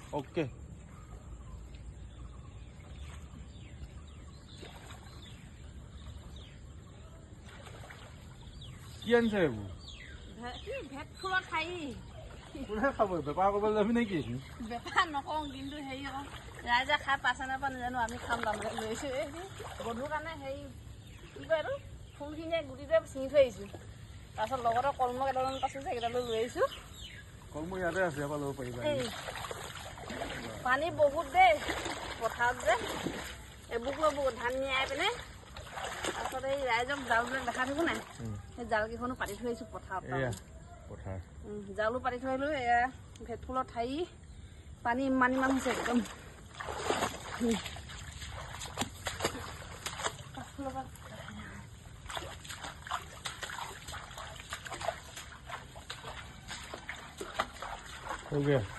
okay কি আনছে এইবোৰ ভেট ফুলৰ ঠাই কোনে খাব বেপাৰ কৰিবলৈ যাবি নেকি বেপাৰ নকওঁ কিন্তু হেৰি আকৌ ৰাইজে খাই পাইছে নাপায় নাজানো আমি খাম তাৰমানে লৈছোঁ এই গধুৰ কাৰণে হেৰি কি কয় এইটো ফুলখিনিয়ে গুটিটোৱে ছিঙি থৈ আহিছোঁ তাৰপিছত লগতে কলমৌ কেইটামান পাইছোঁ যে সেইকেইটালৈ লৈ আহিছোঁ কলমৌ ইয়াতে আছে ইয়াৰ পৰা ল'ব পাৰিবা পানী বহুত দেই পথাৰত যে এবুক বহুত ধান নিয়াই পিনে তাৰপিছত এই ৰাইজক জালবিলাক দেখা থাকিব নাই সেই জালকেইখনো পাতি থৈ আহিছোঁ পথাৰত জালো পাতি থৈ আহিলোঁ এয়া ভেট ফুলৰ ঠাই পানী ইমান হৈছে একদম हो गया